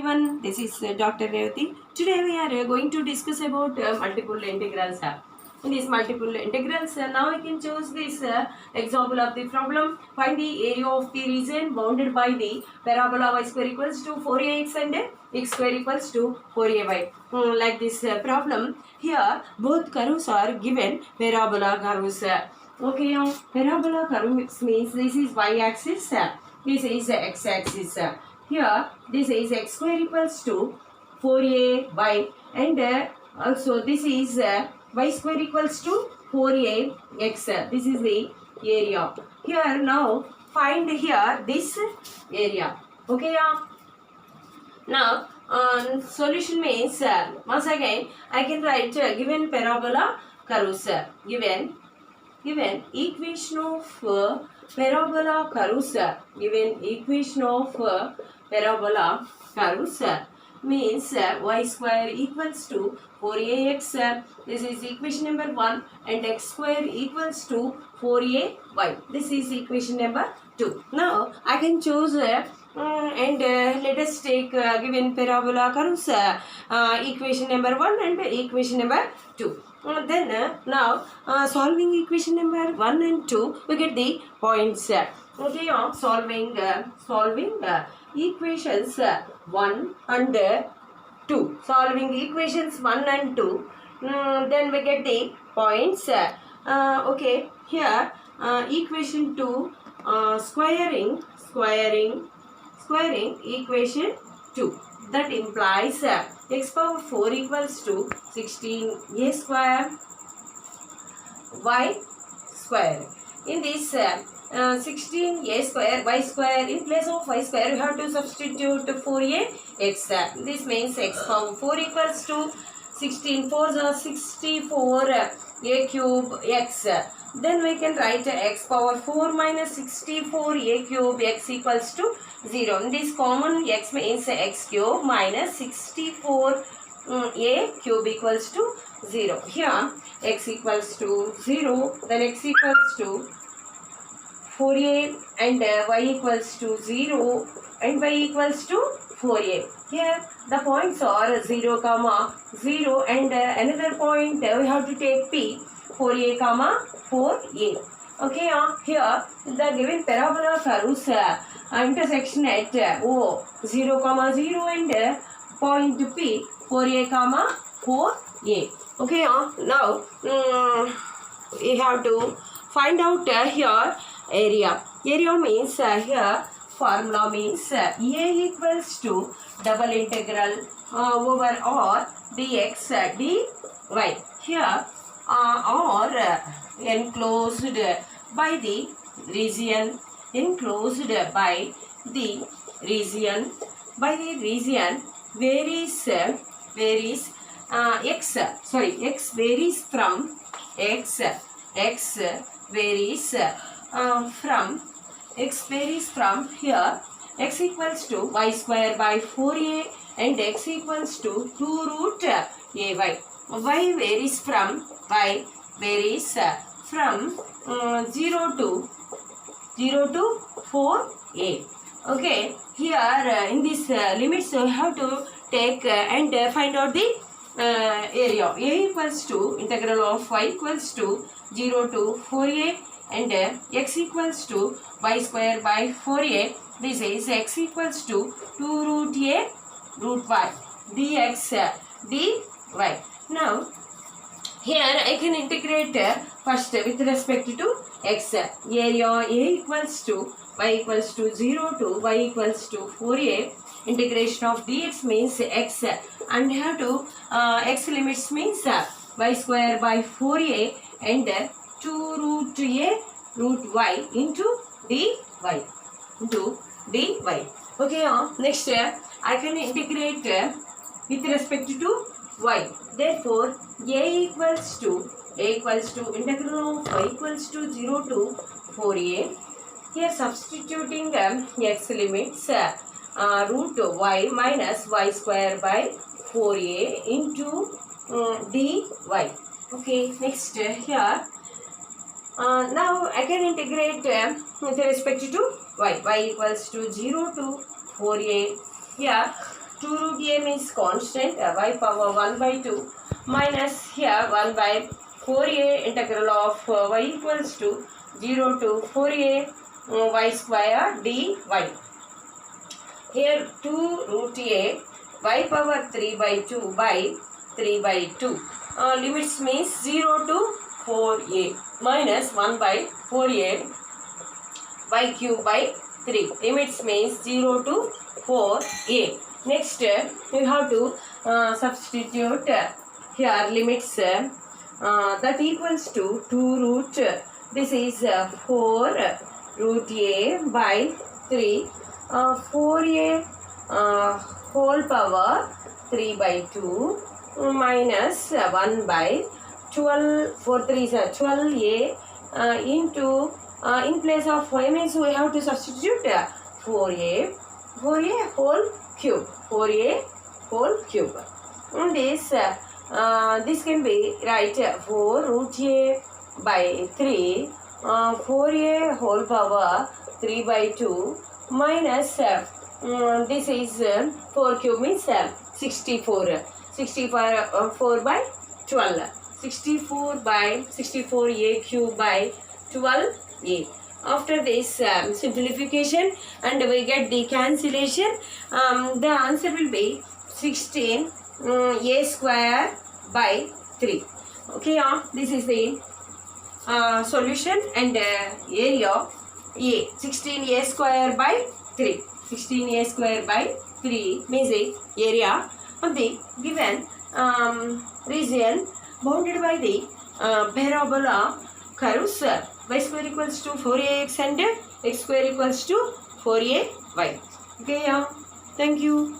everyone, this is Dr. Revati. Today we are going to discuss about multiple integrals. In these multiple integrals, now I can choose this example of the problem. Find the area of the region bounded by the parabola y square equals to 4ax and x square equals to 4ay. Like this problem, here both curves are given parabola curves. Okay, parabola curve means this is y-axis, this is x-axis. Here, this is x square equals to 4ay and also this is y square equals to 4ax. This is the area. Here now find here this area. Okay, now solution means once again I can write given parabola curves. Given equation of parabola curves. Given equation of parabola curves means y square equals to 4ax. This is equation number 1 and x square equals to 4ay. This is equation number 2. Now I can choose and let us take given parabola curves equation number 1 and equation number 2. Then now solving equation number 1 and 2 we get the points. Okay, solving equations 1 and 2. Solving equations 1 and 2. Then we get the points. Okay, here equation 2 squaring equation 2. That implies x power 4 equals to 16a square y square. In this 16a square y square, in place of y square you have to substitute 4ax. This means x power 4 equals to 16 4s are 64 a cube x. Then we can write x power 4 minus 64 a cube x equals to 0. This common x means x cube minus 64 a cube equals to 0. Here x equals to 0, then x equals to 4a and y equals to 0 and y equals to 4a. Here the points are 0, 0 and another point we have to take P, 4a, 4a. Okay, here the given parabola curves intersection at O, 0, 0 and point P, 4a, 4a. Okay, now we have to find out here area. Area means here formula means A equals to double integral over R dx dy. Here R enclosed by the region, varies x varies from here x equals to y square by 4a and x equals to 2 root ay. Y varies from 0 to 4a. Okay, here in this limits we have to take and find out the area. A equals to integral of y equals to 0 to 4a and x equals to y square by 4a. This is x equals to 2 root a root y dx dy. Now here I can integrate first with respect to x. Area A equals to y equals to 0 to y equals to 4a. Integration of dx means x and here to x limits means y square by 4a and 2 root a root y into dy. Okay, next I can integrate with respect to y. Therefore, a equals to integral of y equals to 0 to 4a. Here substituting x limits root y minus y square by 4a into dy. Okay, next here now I can integrate with respect to y. Y equals to 0 to 4a. Here 2 root a means constant, y power 1 by 2 minus here 1 by 4a integral of y equals to 0 to 4a y square dy. Here 2 root a y power 3 by 2 by 3 by 2. Limits means 0 to 4a minus 1 by 4a y cube by 3. Limits means 0 to 4a. Next, we have to substitute here limits that equals to 2 root. This is 4 root a by 3. 4a whole power 3 by 2 minus 1 by 12. 4 3 is 12a into in place of y means we have to substitute 4a whole cube. 4a whole cube. This can be right 4 root a by 3 4a whole power 3 by 2 minus this is 4 cube means 64. 4 by 12. 64 by 64a cube by 12a. After this simplification and we get the cancellation, the answer will be 16 a square by 3. Okay, this is the solution and area a. 16 a square by 3. 16 a square by 3 means the area of the given region bounded by the parabola curves y square equals to 4ax and x square equals to 4ay. Okay, thank you.